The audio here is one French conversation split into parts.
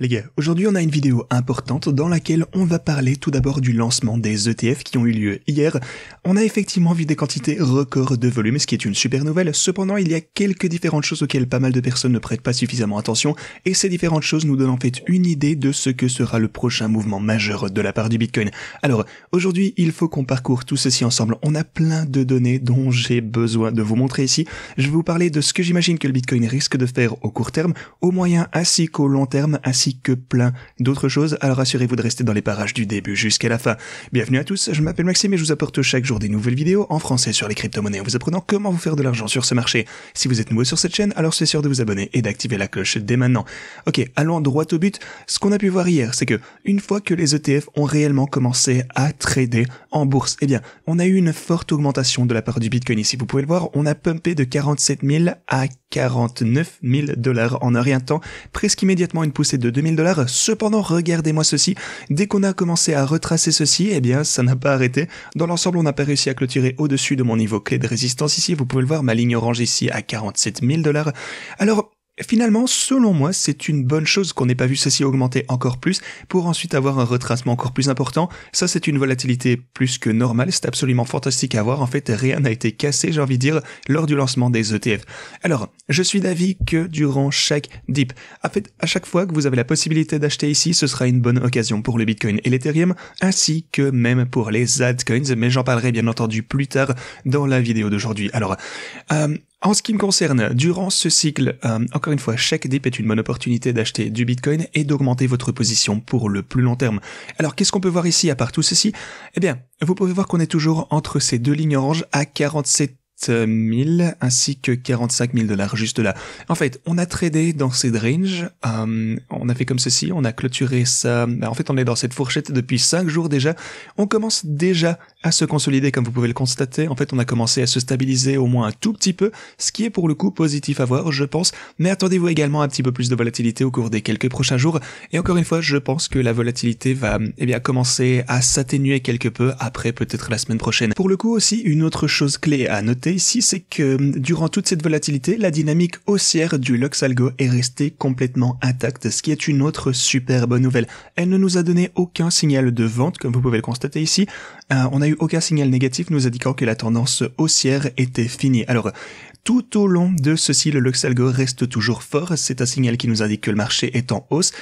Les gars, aujourd'hui on a une vidéo importante dans laquelle on va parler tout d'abord du lancement des ETF qui ont eu lieu hier. On a effectivement vu des quantités records de volume, ce qui est une super nouvelle. Cependant, il y a quelques différentes choses auxquelles pas mal de personnes ne prêtent pas suffisamment attention, et ces différentes choses nous donnent en fait une idée de ce que sera le prochain mouvement majeur de la part du Bitcoin. Alors, aujourd'hui, il faut qu'on parcourt tout ceci ensemble. On a plein de données dont j'ai besoin de vous montrer ici. Je vais vous parler de ce que j'imagine que le Bitcoin risque de faire au court terme, au moyen ainsi qu'au long terme, ainsi que plein d'autres choses. Alors assurez-vous de rester dans les parages du début jusqu'à la fin. Bienvenue à tous, je m'appelle Maxime et je vous apporte chaque jour des nouvelles vidéos en français sur les crypto-monnaies en vous apprenant comment vous faire de l'argent sur ce marché. Si vous êtes nouveau sur cette chaîne, alors c'est sûr de vous abonner et d'activer la cloche dès maintenant. Ok, allons droit au but. Ce qu'on a pu voir hier, c'est que une fois que les ETF ont réellement commencé à trader en bourse, eh bien, on a eu une forte augmentation de la part du Bitcoin ici. Vous pouvez le voir, on a pumpé de 47 000 à 49 000 $ en un rien de temps, presque immédiatement une poussée de 2 000 $. Cependant, regardez-moi ceci, dès qu'on a commencé à retracer ceci, eh bien, ça n'a pas arrêté. Dans l'ensemble, on n'a pas réussi à clôturer au-dessus de mon niveau clé de résistance ici. Vous pouvez le voir, ma ligne orange ici à 47 000 $. Alors, finalement, selon moi, c'est une bonne chose qu'on n'ait pas vu ceci augmenter encore plus pour ensuite avoir un retracement encore plus important. Ça, c'est une volatilité plus que normale. C'est absolument fantastique à voir. En fait, rien n'a été cassé, j'ai envie de dire, lors du lancement des ETF. Alors, je suis d'avis que durant chaque dip, en fait, à chaque fois que vous avez la possibilité d'acheter ici, ce sera une bonne occasion pour le Bitcoin et l'Ethereum, ainsi que même pour les altcoins. Mais j'en parlerai bien entendu plus tard dans la vidéo d'aujourd'hui. Alors, en ce qui me concerne, durant ce cycle, encore une fois, chaque dip est une bonne opportunité d'acheter du Bitcoin et d'augmenter votre position pour le plus long terme. Alors, qu'est-ce qu'on peut voir ici à part tout ceci? Eh bien, vous pouvez voir qu'on est toujours entre ces deux lignes oranges à 47 000 ainsi que 45 000 $, juste là. En fait, on a tradé dans cette range, on a fait comme ceci, on a clôturé ça, en fait on est dans cette fourchette depuis 5 jours déjà, on commence déjà à se consolider comme vous pouvez le constater, en fait on a commencé à se stabiliser au moins un tout petit peu, ce qui est pour le coup positif à voir je pense, mais attendez-vous également un petit peu plus de volatilité au cours des quelques prochains jours, et encore une fois je pense que la volatilité va commencer à s'atténuer quelque peu après peut-être la semaine prochaine. Pour le coup aussi, une autre chose clé à noter ici, c'est que durant toute cette volatilité, la dynamique haussière du Lux Algo est restée complètement intacte, ce qui est une autre super bonne nouvelle. Elle ne nous a donné aucun signal de vente, comme vous pouvez le constater ici. On n'a eu aucun signal négatif nous indiquant que la tendance haussière était finie. Alors, tout au long de ceci, le Lux Algo reste toujours fort. C'est un signal qui nous indique que le marché est en hausse.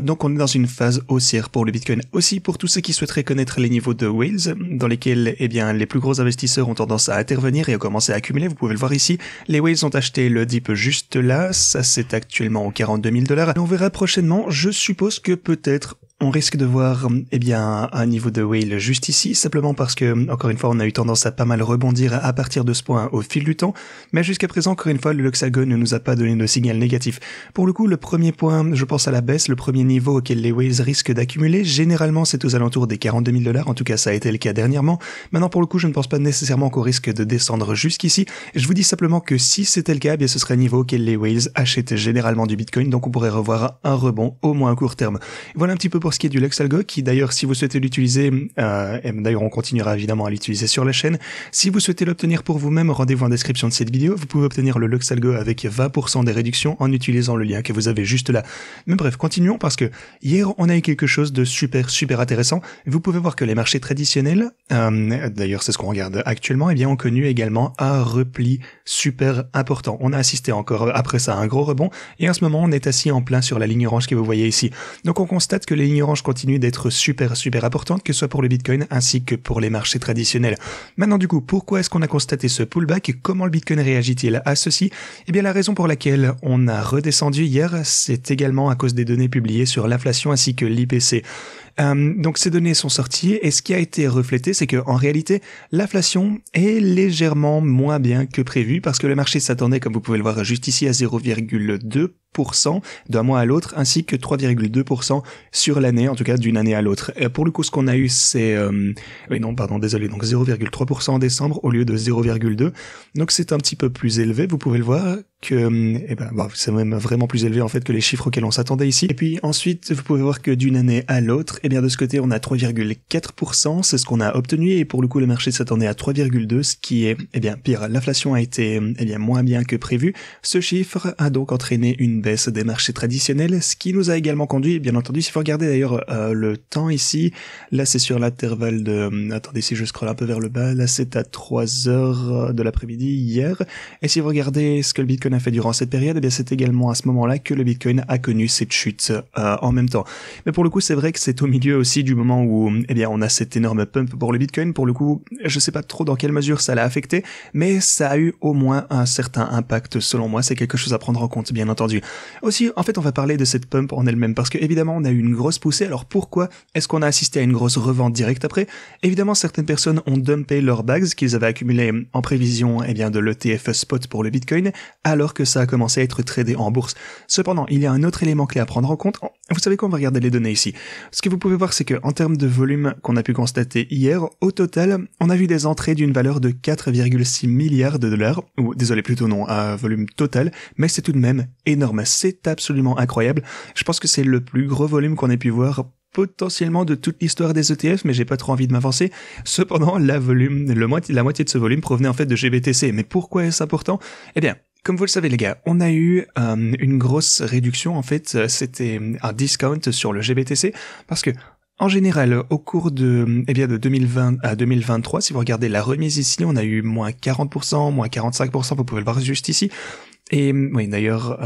Donc on est dans une phase haussière pour le Bitcoin. Aussi pour tous ceux qui souhaiteraient connaître les niveaux de whales, dans lesquels les plus gros investisseurs ont tendance à intervenir et à commencer à accumuler. Vous pouvez le voir ici. Les whales ont acheté le dip juste là. Ça c'est actuellement aux 42 000 $. Et on verra prochainement. Je suppose que peut-être on risque de voir un niveau de whale juste ici, simplement parce que, encore une fois, on a eu tendance à pas mal rebondir à partir de ce point au fil du temps, mais jusqu'à présent, encore une fois, le Lux Algo ne nous a pas donné de signal négatif. Pour le coup, le premier point, je pense à la baisse, le premier niveau auquel les whales risquent d'accumuler, généralement c'est aux alentours des 42 000 $, en tout cas ça a été le cas dernièrement. Maintenant pour le coup, je ne pense pas nécessairement qu'on risque de descendre jusqu'ici, je vous dis simplement que si c'était le cas, bien ce serait un niveau auquel les whales achètent généralement du Bitcoin, donc on pourrait revoir un rebond, au moins à court terme. Voilà un petit peu pour ce qui est du Lux Algo, qui d'ailleurs, si vous souhaitez l'utiliser, et d'ailleurs on continuera évidemment à l'utiliser sur la chaîne, si vous souhaitez l'obtenir pour vous-même, rendez-vous en description de cette vidéo, vous pouvez obtenir le Lux Algo avec 20% des réductions en utilisant le lien que vous avez juste là. Mais bref, continuons parce que hier on a eu quelque chose de super intéressant. Vous pouvez voir que les marchés traditionnels, d'ailleurs c'est ce qu'on regarde actuellement, ont connu également un repli super important. On a assisté encore après ça à un gros rebond, et en ce moment on est assis en plein sur la ligne orange que vous voyez ici. Donc on constate que les lignes oranges continuent d'être super importantes, que ce soit pour le Bitcoin ainsi que pour les marchés traditionnels. Maintenant du coup, pourquoi est-ce qu'on a constaté ce pullback et comment le Bitcoin réagit-il à ceci? Eh bien la raison pour laquelle on a redescendu hier, c'est également à cause des données publiées sur l'inflation ainsi que l'IPC. Donc ces données sont sorties et ce qui a été reflété, c'est que en réalité l'inflation est légèrement moins bien que prévu parce que le marché s'attendait, comme vous pouvez le voir juste ici, à 0,2% d'un mois à l'autre, ainsi que 3,2% sur l'année, en tout cas d'une année à l'autre. Pour le coup, ce qu'on a eu, c'est donc 0,3% en décembre au lieu de 0,2. Donc c'est un petit peu plus élevé, vous pouvez le voir que c'est même vraiment plus élevé en fait que les chiffres auxquels on s'attendait ici. Et puis ensuite, vous pouvez voir que d'une année à l'autre, eh bien de ce côté on a 3,4%, c'est ce qu'on a obtenu, et pour le coup le marché s'attendait à 3,2%, ce qui est eh bien pire. L'inflation a été eh bien moins bien que prévu. Ce chiffre a donc entraîné une baisse des marchés traditionnels, ce qui nous a également conduit, bien entendu, si vous regardez d'ailleurs le temps ici, là c'est sur l'intervalle de... attendez, si je scrolle un peu vers le bas, là c'est à 3 heures de l'après-midi hier, et si vous regardez ce que le Bitcoin a fait durant cette période, eh bien c'est également à ce moment-là que le Bitcoin a connu cette chute en même temps. Mais pour le coup, c'est vrai que c'est au milieu aussi du moment où eh bien on a cette énorme pump pour le Bitcoin. Pour le coup, je sais pas trop dans quelle mesure ça l'a affecté, mais ça a eu au moins un certain impact selon moi. C'est quelque chose à prendre en compte, bien entendu. Aussi, en fait, on va parler de cette pump en elle-même parce que évidemment, on a eu une grosse poussée. Alors pourquoi est-ce qu'on a assisté à une grosse revente directe après? Évidemment, certaines personnes ont dumpé leurs bags qu'ils avaient accumulés en prévision eh bien de l'ETF spot pour le Bitcoin, alors que ça a commencé à être tradé en bourse. Cependant, il y a un autre élément clé à prendre en compte. Vous savez quoi, on va regarder les données ici. Ce que vous pouvez voir, c'est que en termes de volume qu'on a pu constater hier, au total, on a vu des entrées d'une valeur de 4,6 milliards de dollars, ou désolé plutôt non, un volume total, mais c'est tout de même énorme. C'est absolument incroyable. Je pense que c'est le plus gros volume qu'on ait pu voir potentiellement de toute l'histoire des ETF, mais j'ai pas trop envie de m'avancer. Cependant, la moitié de ce volume provenait en fait de GBTC. Mais pourquoi est-ce important? Eh bien, comme vous le savez les gars, on a eu une grosse réduction, en fait, c'était un discount sur le GBTC, parce que en général, au cours de 2020 à 2023, si vous regardez la remise ici, on a eu moins 40%, moins 45%, vous pouvez le voir juste ici. Et oui, d'ailleurs,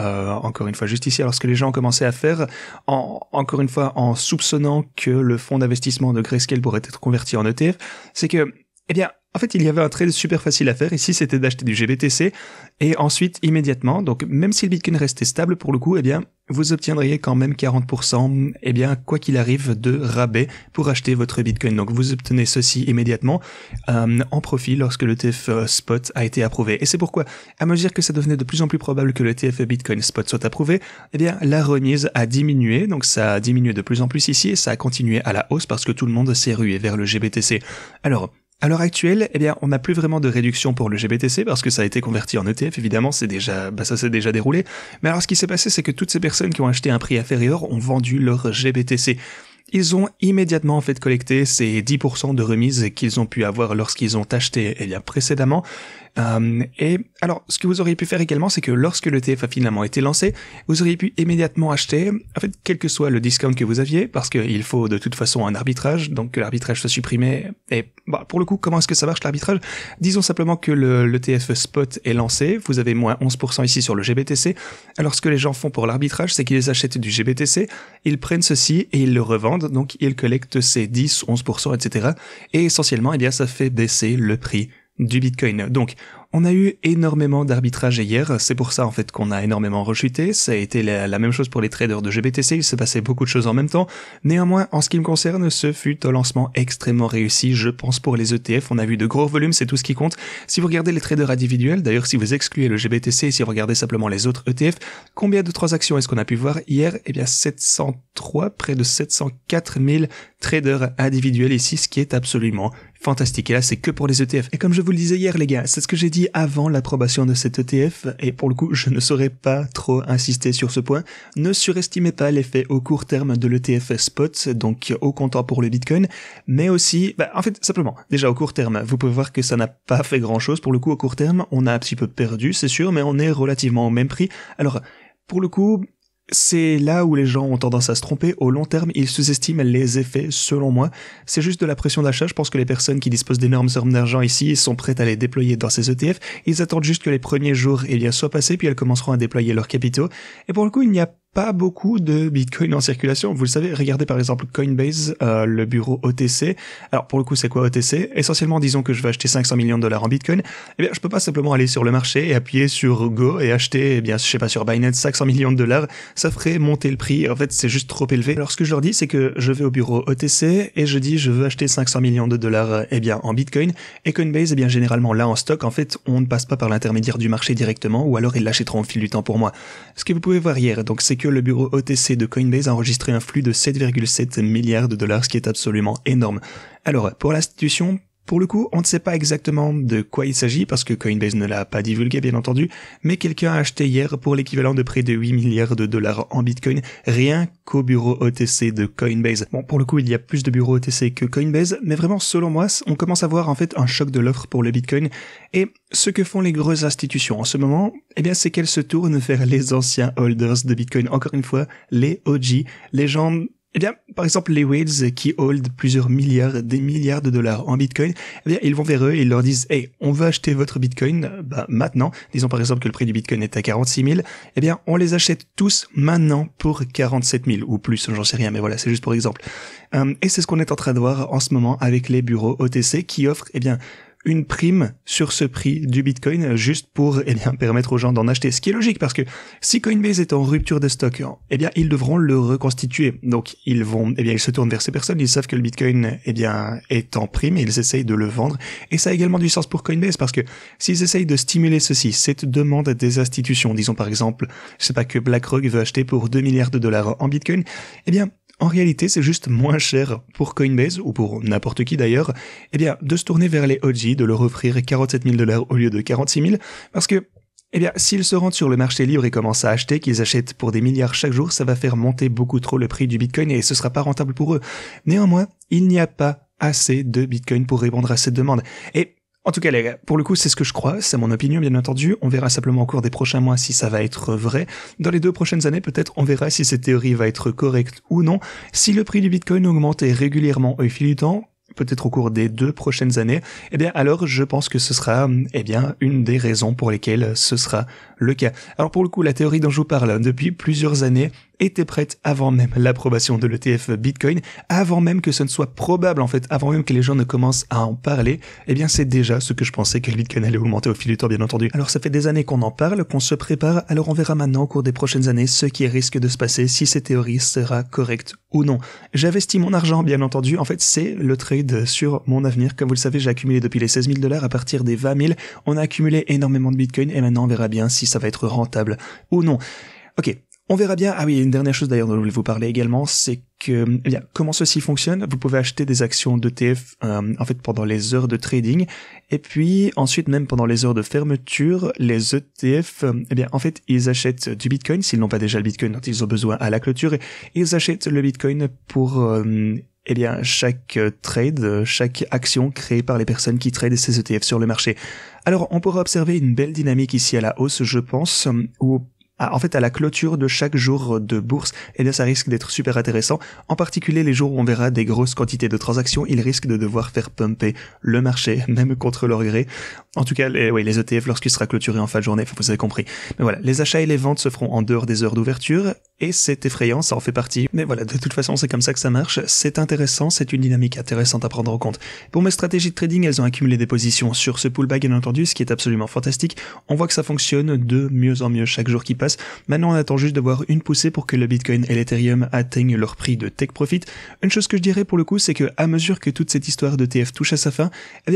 encore une fois, juste ici, alors ce que les gens ont commencé à faire, encore une fois, en soupçonnant que le fonds d'investissement de Grayscale pourrait être converti en ETF, c'est que, eh bien, en fait, il y avait un trade super facile à faire. Ici, c'était d'acheter du GBTC et ensuite, immédiatement, donc même si le Bitcoin restait stable pour le coup, eh bien, vous obtiendriez quand même 40%, eh bien, quoi qu'il arrive, de rabais pour acheter votre Bitcoin. Donc, vous obtenez ceci immédiatement en profit lorsque l'ETF spot a été approuvé. Et c'est pourquoi, à mesure que ça devenait de plus en plus probable que l'ETF Bitcoin spot soit approuvé, eh bien, la remise a diminué. Donc, ça a diminué de plus en plus ici et ça a continué à la hausse parce que tout le monde s'est rué vers le GBTC. Alors, à l'heure actuelle, eh bien, on n'a plus vraiment de réduction pour le GBTC parce que ça a été converti en ETF, évidemment, ça s'est déjà déroulé. Mais alors, ce qui s'est passé, c'est que toutes ces personnes qui ont acheté un prix inférieur ont vendu leur GBTC. Ils ont immédiatement, en fait, collecté ces 10% de remise qu'ils ont pu avoir lorsqu'ils ont acheté, eh bien, précédemment. Et alors, ce que vous auriez pu faire également, c'est que lorsque l'ETF a finalement été lancé, vous auriez pu immédiatement acheter, en fait, quel que soit le discount que vous aviez, parce qu'il faut de toute façon un arbitrage, donc que l'arbitrage soit supprimé. Et bah, pour le coup, comment est-ce que ça marche l'arbitrage? Disons simplement que l'ETF spot est lancé, vous avez moins 11% ici sur le GBTC. Alors, ce que les gens font pour l'arbitrage, c'est qu'ils achètent du GBTC, ils prennent ceci et ils le revendent, donc ils collectent ces 10, 11%, etc. Et essentiellement, eh bien, ça fait baisser le prix du Bitcoin. Donc, on a eu énormément d'arbitrage hier, c'est pour ça en fait qu'on a énormément rechuté, ça a été la même chose pour les traders de GBTC, il s'est passé beaucoup de choses en même temps. Néanmoins, en ce qui me concerne, ce fut un lancement extrêmement réussi, je pense pour les ETF, on a vu de gros volumes, c'est tout ce qui compte. Si vous regardez les traders individuels, d'ailleurs si vous excluez le GBTC, si vous regardez simplement les autres ETF, combien de transactions est-ce qu'on a pu voir hier? Eh bien 703, près de 704 000 traders individuels ici, ce qui est absolument fantastique. Et là, c'est que pour les ETF. Et comme je vous le disais hier, les gars, c'est ce que j'ai dit avant l'approbation de cet ETF, et pour le coup, je ne saurais pas trop insister sur ce point. Ne surestimez pas l'effet au court terme de l'ETF spot, donc au comptant pour le Bitcoin, mais aussi, en fait, simplement, déjà au court terme, vous pouvez voir que ça n'a pas fait grand chose. Pour le coup, au court terme, on a un petit peu perdu, c'est sûr, mais on est relativement au même prix. Alors, pour le coup, c'est là où les gens ont tendance à se tromper. Au long terme, ils sous-estiment les effets, selon moi. C'est juste de la pression d'achat. Je pense que les personnes qui disposent d'énormes sommes d'argent ici sont prêtes à les déployer dans ces ETF. Ils attendent juste que les premiers jours soient passés, puis elles commenceront à déployer leurs capitaux. Et pour le coup, il n'y a pas beaucoup de Bitcoin en circulation. Vous le savez, regardez par exemple Coinbase, le bureau OTC. Alors pour le coup, c'est quoi OTC? Essentiellement, disons que je vais acheter 500 millions de dollars en Bitcoin. Eh bien, je peux pas simplement aller sur le marché et appuyer sur Go et acheter, je sais pas, sur Binance 500 millions de dollars. Ça ferait monter le prix. En fait, c'est juste trop élevé. Alors ce que je leur dis, c'est que je vais au bureau OTC et je dis je veux acheter 500 millions de dollars, en Bitcoin. Et Coinbase, généralement là en stock, en fait, on ne passe pas par l'intermédiaire du marché directement, ou alors ils l'achèteront au fil du temps pour moi. Ce que vous pouvez voir hier, donc c'est que le bureau OTC de Coinbase a enregistré un flux de 7,7 milliards de dollars, ce qui est absolument énorme. Alors, pour l'institution, Pour le coup, on ne sait pas exactement de quoi il s'agit parce que Coinbase ne l'a pas divulgué bien entendu, mais quelqu'un a acheté hier pour l'équivalent de près de 8 milliards de dollars en Bitcoin, rien qu'au bureau OTC de Coinbase. Bon, pour le coup, il y a plus de bureaux OTC que Coinbase, mais vraiment, selon moi, on commence à voir en fait un choc de l'offre pour le Bitcoin. Et ce que font les grosses institutions en ce moment, eh bien, c'est qu'elles se tournent vers les anciens holders de Bitcoin. Encore une fois, les OG, les gens... Eh bien, par exemple, les whales qui hold plusieurs milliards, des milliards de dollars en Bitcoin, eh bien, ils vont vers eux et ils leur disent, hey, on veut acheter votre Bitcoin, maintenant. Disons par exemple que le prix du Bitcoin est à 46 000. Eh bien, on les achète tous maintenant pour 47 000 ou plus, j'en sais rien, mais voilà, c'est juste pour exemple. Et c'est ce qu'on est en train de voir en ce moment avec les bureaux OTC qui offrent, eh bien, une prime sur ce prix du Bitcoin juste pour permettre aux gens d'en acheter. Ce qui est logique parce que si Coinbase est en rupture de stock, ils devront le reconstituer. Donc ils se tournent vers ces personnes, ils savent que le Bitcoin est en prime et ils essayent de le vendre. Et ça a également du sens pour Coinbase parce que s'ils essayent de stimuler cette demande des institutions, disons par exemple, je sais pas, que BlackRock veut acheter pour 2 milliards de dollars en Bitcoin, en réalité, c'est juste moins cher pour Coinbase, ou pour n'importe qui d'ailleurs, de se tourner vers les OG, de leur offrir 47 000 dollars au lieu de 46 000, parce que, s'ils se rendent sur le marché libre et commencent à acheter, qu'ils achètent pour des milliards chaque jour, ça va faire monter beaucoup trop le prix du Bitcoin et ce sera pas rentable pour eux. Néanmoins, il n'y a pas assez de Bitcoin pour répondre à cette demande. Et en tout cas, les gars, pour le coup, c'est ce que je crois, c'est mon opinion, bien entendu. On verra simplement au cours des prochains mois si ça va être vrai. Dans les 2 prochaines années, peut-être, on verra si cette théorie va être correcte ou non. Si le prix du Bitcoin augmente régulièrement au fil du temps, peut-être au cours des 2 prochaines années, alors je pense que ce sera, une des raisons pour lesquelles ce sera le cas. Alors pour le coup, la théorie dont je vous parle depuis plusieurs années était prête avant même l'approbation de l'ETF Bitcoin, avant même que ce ne soit probable en fait, avant même que les gens ne commencent à en parler, c'est déjà ce que je pensais que le Bitcoin allait augmenter au fil du temps, bien entendu. Alors ça fait des années qu'on en parle, qu'on se prépare, alors on verra maintenant au cours des prochaines années ce qui risque de se passer, si cette théorie sera correcte ou non. J'investis mon argent, bien entendu, en fait c'est le trade sur mon avenir. Comme vous le savez, j'ai accumulé depuis les 16 000 dollars à partir des 20 000, on a accumulé énormément de Bitcoin et maintenant on verra bien si ça va être rentable ou non. Ok. On verra bien. Ah oui, une dernière chose d'ailleurs dont je voulais vous parler également, c'est que, comment ceci fonctionne. Vous pouvez acheter des actions d'ETF, pendant les heures de trading. Et puis, ensuite, même pendant les heures de fermeture, les ETF, ils achètent du Bitcoin, s'ils n'ont pas déjà le Bitcoin dont ils ont besoin à la clôture. Et ils achètent le Bitcoin pour, chaque trade, chaque action créée par les personnes qui tradent ces ETF sur le marché. Alors, on pourra observer une belle dynamique ici à la hausse, je pense, où à la clôture de chaque jour de bourse, ça risque d'être super intéressant. En particulier, les jours où on verra des grosses quantités de transactions, ils risquent de devoir faire pumper le marché, même contre leur gré. En tout cas, les ETF, lorsqu'il sera clôturé en fin de journée, vous avez compris. Mais voilà, les achats et les ventes se feront en dehors des heures d'ouverture, et c'est effrayant, ça en fait partie. Mais voilà, de toute façon, c'est comme ça que ça marche. C'est intéressant, c'est une dynamique intéressante à prendre en compte. Pour mes stratégies de trading, elles ont accumulé des positions sur ce pullback, bien entendu, ce qui est absolument fantastique. On voit que ça fonctionne de mieux en mieux chaque jour qui passe. Maintenant, on attend juste de voir une poussée pour que le Bitcoin et l'Ethereum atteignent leur prix de take profit. Une chose que je dirais pour le coup, c'est que à mesure que toute cette histoire d'ETF touche à sa fin,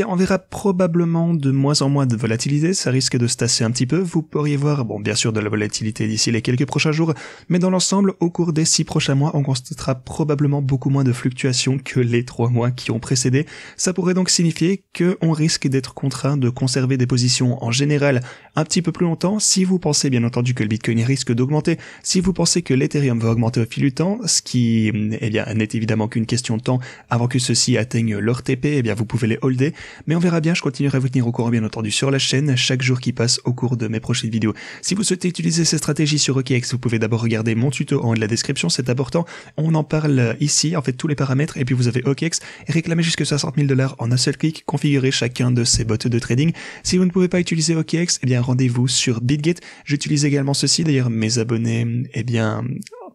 on verra probablement de moins en moins de volatilité. Ça risque de se tasser un petit peu. Vous pourriez voir, bien sûr, de la volatilité d'ici les quelques prochains jours, mais dans l'ensemble, au cours des 6 prochains mois, on constatera probablement beaucoup moins de fluctuations que les 3 mois qui ont précédé. Ça pourrait donc signifier qu'on risque d'être contraint de conserver des positions en général un petit peu plus longtemps si vous pensez bien entendu que le Bitcoin risque d'augmenter, si vous pensez que l'Ethereum va augmenter au fil du temps, ce qui n'est évidemment qu'une question de temps avant que ceux-ci atteignent leur TP, vous pouvez les holder, mais on verra bien, je continuerai à vous tenir au courant bien entendu sur la chaîne chaque jour qui passe au cours de mes prochaines vidéos. Si vous souhaitez utiliser ces stratégies sur OKX, vous pouvez d'abord regarder mon tuto en haut de la description, c'est important, on en parle ici, tous les paramètres, et puis vous avez OKX, et réclamer jusque 60 000 dollars en un seul clic, configurer chacun de ces bots de trading. Si vous ne pouvez pas utiliser OKX, rendez-vous sur BitGet. J'utilise également ceci, d'ailleurs mes abonnés,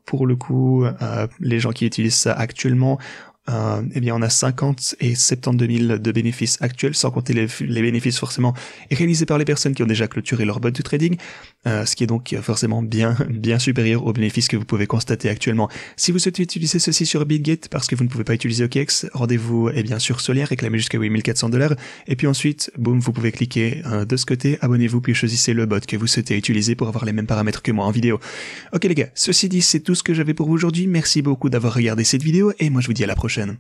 pour le coup, les gens qui utilisent ça actuellement, on a 50 et 72 000 de bénéfices actuels, sans compter les bénéfices forcément réalisés par les personnes qui ont déjà clôturé leur bot de trading, ce qui est donc forcément bien supérieur aux bénéfices que vous pouvez constater actuellement. Si vous souhaitez utiliser ceci sur BitGet parce que vous ne pouvez pas utiliser OKX, rendez-vous sur ce lien, réclamez jusqu'à 8400 $, et puis ensuite, boum, vous pouvez cliquer de ce côté, abonnez-vous, puis choisissez le bot que vous souhaitez utiliser pour avoir les mêmes paramètres que moi en vidéo. Ok les gars, ceci dit, c'est tout ce que j'avais pour vous aujourd'hui. Merci beaucoup d'avoir regardé cette vidéo, et moi je vous dis à la prochaine.